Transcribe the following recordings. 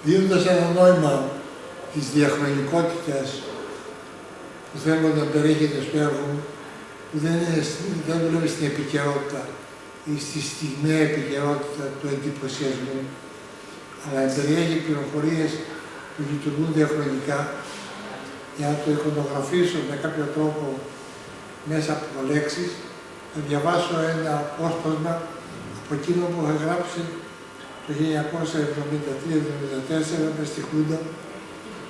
δίνοντας ένα νόημα της διαχρονικότητας που θέλω να περιέχεται στο έργο μου, που δεν δουλεύει στην επικαιρότητα ή στη στιγμιαία επικαιρότητα του εντυπωσιασμού, αλλά περιέχει πληροφορίες που λειτουργούν διαχρονικά, για να το εικονογραφήσω με κάποιο τρόπο μέσα από λέξεις. Θα διαβάσω ένα απόσπασμα από εκείνο που είχα γράψει το 1973-1974 με στη Χούντα,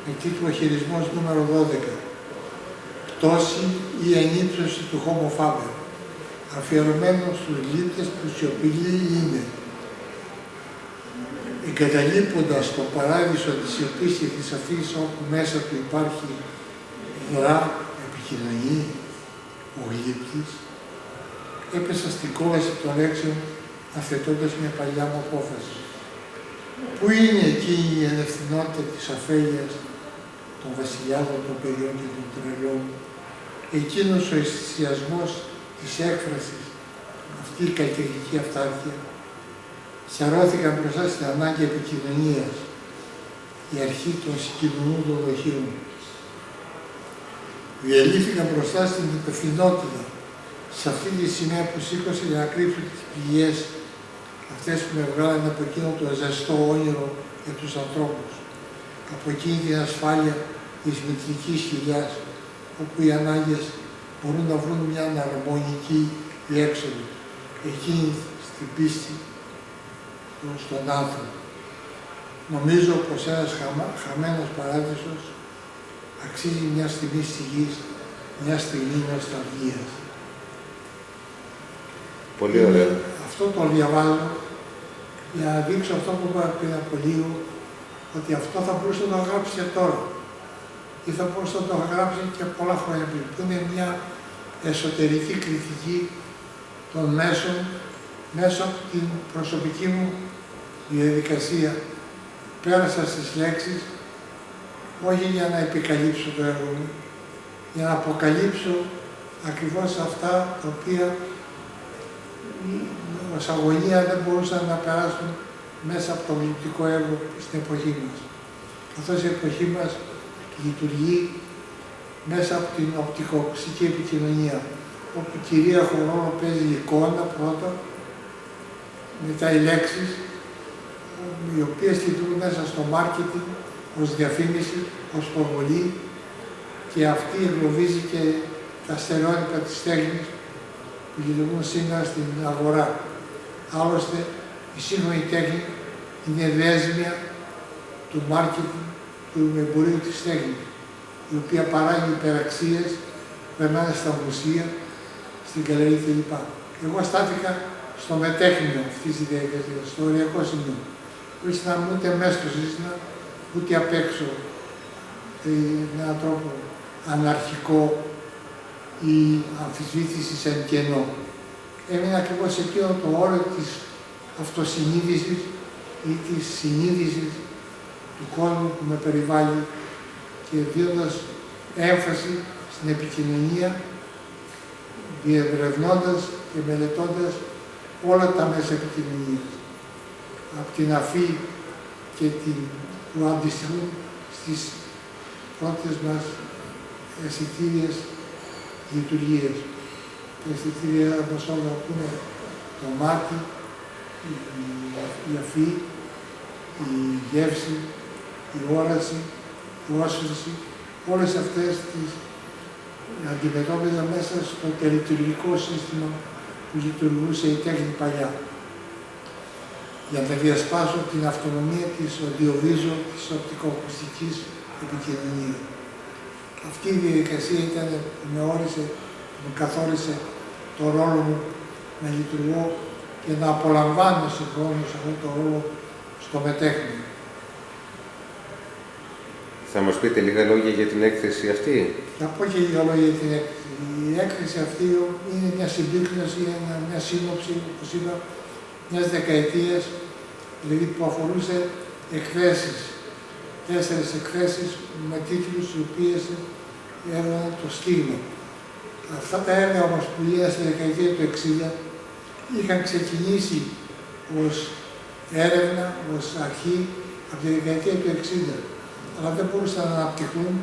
με τίτλο «Χειρισμός νούμερο 12. Πτώση ή ενύψωση του Homo Faber», αφιερωμένο στους γλύπτες που σιωπηλοί είναι. Εγκαταλείποντας τον παράδεισο της σιωπής και της αφής, όπου μέσα του υπάρχει δρά, επικοινωνεί, ο γλύπτης, έπεσα στην κόλαση των λέξεων, αθετώντας μια παλιά μου απόφαση. Πού είναι εκείνη η ανευθυνότητα της αφέλειας των βασιλιάδων, των παιδιών και των τρελών, εκείνος ο αισθησιασμός της έκφρασης, αυτή η καλλιτεχνική αυτάρκεια, σαρώθηκαν μπροστά στην ανάγκη επικοινωνίας, η αρχή των συγκοινωνούντων δοχείων. Διαλύθηκαν μπροστά στην υπευθυνότητα, σε αυτή τη σημαία που σήκωσε για να κρύψω τις πληγές, αυτές που με βγάλανε από εκείνο το ζεστό όνειρο για τους ανθρώπους, από εκείνη την ασφάλεια της μυθικής χιλιάς, όπου οι ανάγκες μπορούν να βρουν μια αναρμονική διέξοδο, εκείνη στην πίστη στον άνθρωπο. Νομίζω πως ένας χαμένος παράδεισος αξίζει μια στιγμή στη γη, μια στιγμή νοσταλγίας. Πολύ ωραία. Αυτό το διαβάζω για να δείξω αυτό που είπα πριν από λίγο, ότι αυτό θα μπορούσε να το γράψει και τώρα. Ή θα μπορούσε να το γράψει και πολλά χρόνια πριν, που είναι μια εσωτερική κριτική των μέσων, μέσα από την προσωπική μου διαδικασία. Πέρασα στις λέξεις, όχι για να επικαλύψω το έργο μου, για να αποκαλύψω ακριβώς αυτά τα οποία ως αγωνία δεν μπορούσαν να περάσουν μέσα από το γλυπτικό έργο στην εποχή μας. Καθώς η εποχή μας λειτουργεί μέσα από την οπτικοακουστική επικοινωνία, όπου κυρίαρχο ρόλο παίζει η εικόνα πρώτα, μετά οι λέξεις, οι οποίες λειτουργούν μέσα στο μάρκετινγκ, ως διαφήμιση, ως προβολή, και αυτή εγκλωβίζει και τα στερεότυπα της τέχνης που λειτουργούν σήμερα στην αγορά. Άλλωστε, η σύγχρονη τέχνη είναι δέσμια του μάρκετινγκ, του εμπορίου της τέχνης, η οποία παράγει υπεραξίες, περνάνε στα μουσεία, στην γκαλερί κλπ. Εγώ στάθηκα στο μετέχνιο αυτής της διαδικασίας, στο οριακό σημείο. Χωρίς να είμαι ούτε μέσα στο σύστημα, ούτε απ' έξω, με έναν τρόπο αναρχικό ή αμφισβήτησης εν κενό. Έμεινα ακριβώς σε εκείνο το όριο της αυτοσυνείδησης ή της συνείδησης του κόσμου που με περιβάλλει και δίνοντας έμφαση στην επικοινωνία, διευρευνώντας και μελετώντας όλα τα μέσα επικοινωνίας. Από την αφή και την που αντιστοιχούν στις πρώτες μας αισθητήριες λειτουργίες. Τα αισθητήρια μας όλα που είναι το μάτι, η αφή, η γεύση, η όραση, η όσφρηση, όλες αυτές τις αντιμετώπιζα μέσα στο τελετουργικό σύστημα που λειτουργούσε η τέχνη παλιά, για να διασπάσω την αυτονομία της audiovisual, της οπτικοακουστικής επικοινωνίας. Αυτή η διαδικασία ήταν που με όρισε, που με καθόρισε το ρόλο μου να λειτουργώ και να απολαμβάνω συγχρόνως αυτό το ρόλο στο μετέχνιο. Θα μας πείτε λίγα λόγια για την έκθεση αυτή. Θα πω και λίγα λόγια για την έκθεση. Η έκθεση αυτή είναι μια συμπίκνωση, μια σύνοψη, όπως είπα, μιας δεκαετίας, δηλαδή που αφορούσε εκθέσεις. 4 εκθέσεις με τίτλους οι οποίες έδωσαν το στίγμα. Αυτά τα έργα όμως που γίνανε στη δεκαετία του 60 είχαν ξεκινήσει ως έρευνα, ως αρχή από τη δεκαετία του 60, αλλά δεν μπορούσαν να αναπτυχθούν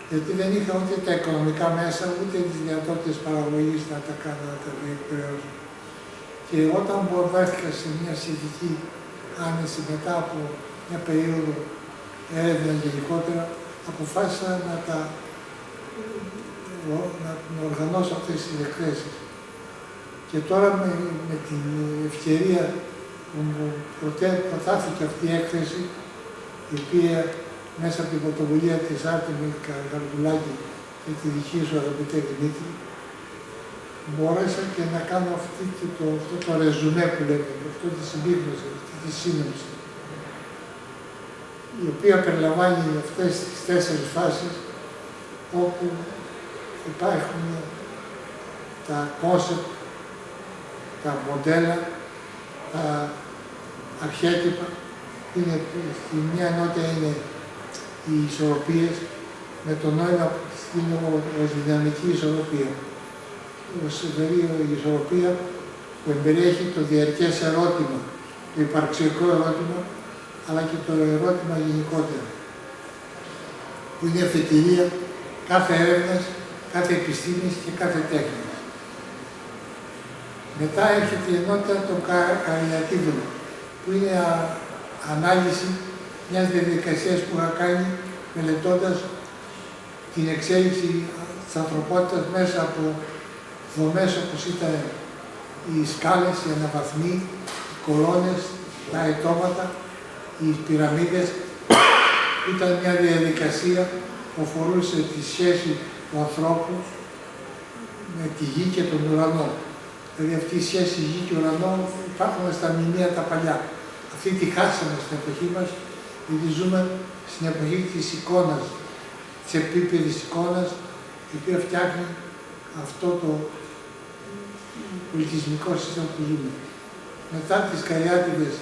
γιατί δεν είχαν ούτε τα οικονομικά μέσα, ούτε τις δυνατότητες παραγωγής να τα κάνουν, να τα διεκπαιρεώσουν. Και όταν βρέθηκα σε μια σχετική άνεση μετά από μια περίοδο έρευνα γενικότερα, αποφάσισα να οργανώσω αυτές τις εκθέσεις. Και τώρα με την ευκαιρία που μου προτάθηκε αυτή η έκθεση, η οποία μέσα από την πρωτοβουλία της Άρτεμις Καρδουλάκη και τη δική σου αγαπητέ Δημήτρη, μπόρεσα και να κάνω αυτό το ρεζουμέ που λέμε, αυτό τη συμπίκνωση, αυτή τη σύνοψη, η οποία περιλαμβάνει αυτές τις 4 φάσεις όπου υπάρχουν τα κόνσεπτ, τα μοντέλα, τα αρχέτυπα. Στη μια ενότητα είναι οι ισορροπίες, με το νόημα που είναι ως δυναμική ισορροπία. Δηλαδή η ισορροπία που εμπεριέχει το διαρκές ερώτημα, το υπαρξιακό ερώτημα, αλλά και το ερώτημα γενικότερα, που είναι αφετηρία κάθε έρευνας, κάθε επιστήμης και κάθε τέχνης. Μετά έρχεται η ενότητα των καρινατίβων, που είναι ανάλυση μιας διαδικασίας που είχα κάνει μελετώντας την εξέλιξη της ανθρωπότητας μέσα από δομές όπως ήταν οι σκάλες, οι αναβαθμοί, οι κολόνες, τα αιτώματα, οι πυραμίδες. Ήταν μια διαδικασία που αφορούσε τη σχέση του ανθρώπου με τη γη και τον ουρανό. Δηλαδή αυτή η σχέση γη και ουρανό υπάρχουν στα μνημεία τα παλιά. Αυτή τη χάσαμε στην εποχή μας, γιατί ζούμε στην εποχή της εικόνας, της επίπεδης εικόνας, η οποία φτιάχνει αυτό το πολιτισμικό σύστημα που ζούμε. Μετά τις καριάτιδες,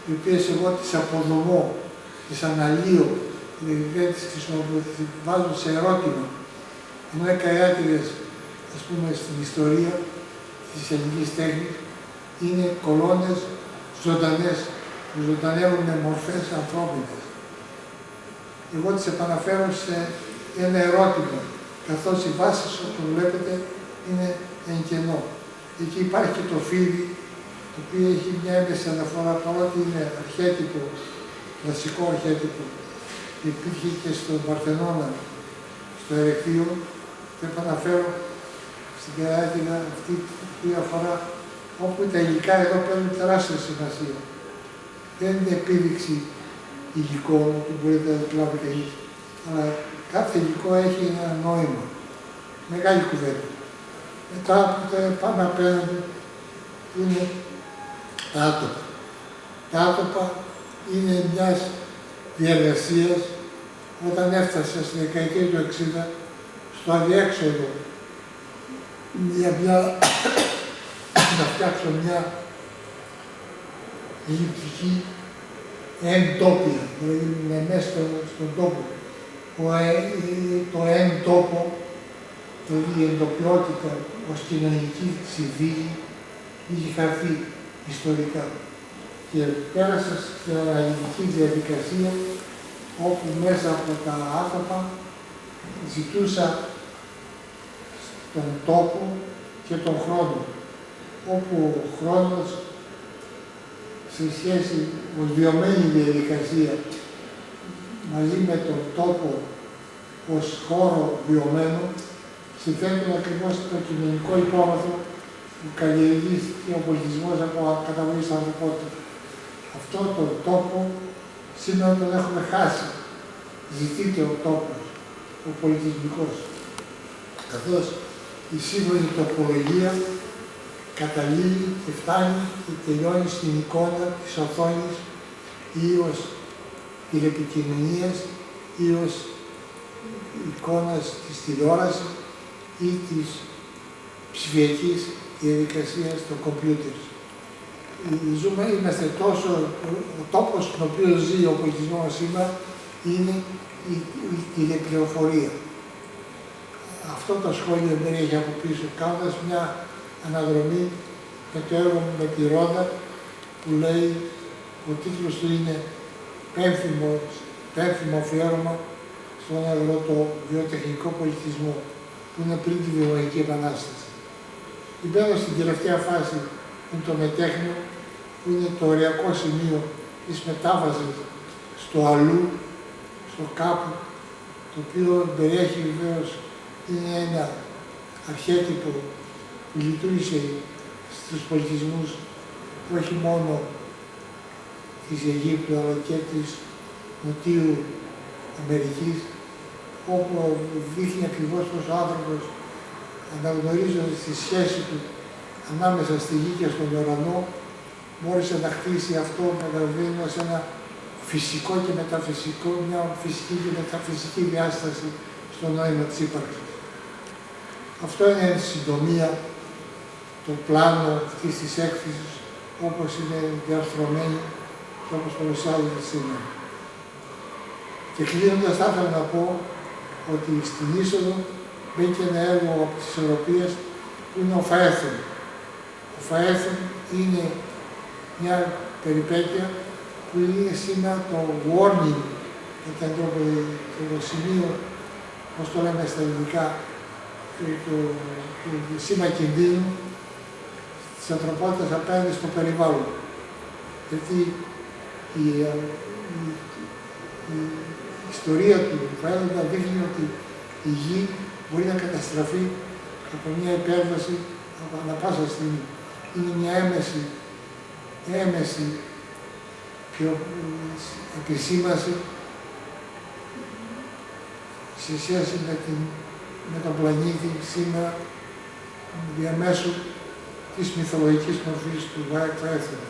οι οποίες εγώ τις αποδομώ, τις αναλύω, δηλαδή δεν τις βάζω σε ερώτημα, ενώ οι καριάτιδες, ας πούμε, στην ιστορία της ελληνικής τέχνης, είναι κολόνες ζωντανές, που ζωντανεύουν με μορφές ανθρώπινες. Εγώ τις επαναφέρω σε ένα ερώτημα, καθώς η βάση, όπως βλέπετε, είναι εν κενό. Εκεί υπάρχει και το φίδι, το οποίο έχει μια έμεση αναφορά, παρότι είναι αρχέτυπο, βασικό αρχέτυπο, υπήρχε και στον Παρθενώνα, στο Ερεκτείο, και επαναφέρω στην καριάτιδα αυτή που αφορά, όπου τα υλικά εδώ παίρνουν τεράστια σημασία. Δεν είναι επίδειξη υλικών που μπορείτε να κλάβει κανείς, αλλά κάθε υλικό έχει ένα νόημα. Μεγάλη κουβέντα. Μετά πάμε απέναντι, είναι τα άτομα. Τα άτομα είναι μιας διεργασίας, όταν έφτασα στη δεκαετία του 60, στο αδιέξοδο, να φτιάξω μια λειπτική εντόπια, δηλαδή μέσα στον τόπο. Το εν τόπο, δηλαδή η εντοπιότητα ως κοινωνική συμβίη, είχε χαθεί ιστορικά. Και πέρασα στην αναλυτική διαδικασία, όπου μέσα από τα άτομα ζητούσα τον τόπο και τον χρόνο, όπου ο χρόνος σε σχέση ως βιωμένη διαδικασία μαζί με τον τόπο ως χώρο βιωμένο συμφέρουν ακριβώς το κοινωνικό υπόβαθρο που καλλιεργεί ο πολιτισμός από καταβολή της ανθρωπότητας. Αυτό τον τόπο σήμερα τον έχουμε χάσει. Ζητείται ο τόπος, ο πολιτισμικός. Καθώς η σύγχρονη τοπολογία καταλήγει και φτάνει και τελειώνει στην εικόνα της οθόνης ή ως τηλεπικοινωνίας ή ως εικόνας της τηλεόρασης ή της ψηφιακής διαδικασίας στο κομπιούτερ. Είμαστε τόσο, ο τόπος στον οποίο ζει ο πολιτισμός μας σήμερα είναι η τηλεπληροφορία. Αυτό το σχόλιο δεν έχει από πίσω, κάνοντας μια αναδρομή με το έργο μου με τη Ρόδα, που λέει, ο τίτλος του είναι πένθυμο αφιέρωμα στον αγροτοβιοτεχνικό πολιτισμό που είναι πριν τη βιολογική επανάσταση. Μπαίνω στην τελευταία φάση που είναι το μετέχνιο, που είναι το οριακό σημείο της μετάβασης στο αλλού, στο κάπου, το οποίο περιέχει βεβαίως είναι ένα αρχέτυπο που λειτουργήσε στους πολιτισμούς όχι μόνο της Αιγύπτου αλλά και της Νοτιού Αμερικής, όπου δείχνει ακριβώς πως ο άνθρωπος, αναγνωρίζοντας τη σχέση του ανάμεσα στη γη και στον ουρανό, μπόρεσε να χτίσει αυτό μεταβαίνοντας ένα φυσικό και μεταφυσικό, μια φυσική και μεταφυσική διάσταση στο νόημα της ύπαρξης. Αυτό είναι εν συντομία το πλάνο αυτής της έκθεσης, όπως είναι διαρθρωμένη και όπως παρουσιάζεται σήμερα. Και κλείνοντας, θα ήθελα να πω ότι στην είσοδο μπήκε ένα έργο από τις Ευρωπαίες που είναι ο Φαέθων. Ο Φαέθων είναι μια περιπέτεια που είναι σήμερα το warning, το σημείο, όπως το λέμε στα ελληνικά, το σήμα κινδύνου της ανθρωπότητας απέναντι στο περιβάλλον. Γιατί η ιστορία του Φαέθοντα δείχνει ότι η γη μπορεί να καταστραφεί από μια υπέρβαση ανά πάσα στιγμή. Είναι μια έμεση και επισήμαση σε σχέση με τον πλανήτη σήμερα διαμέσου της μυθολογικής μορφής του Φαέθοντα.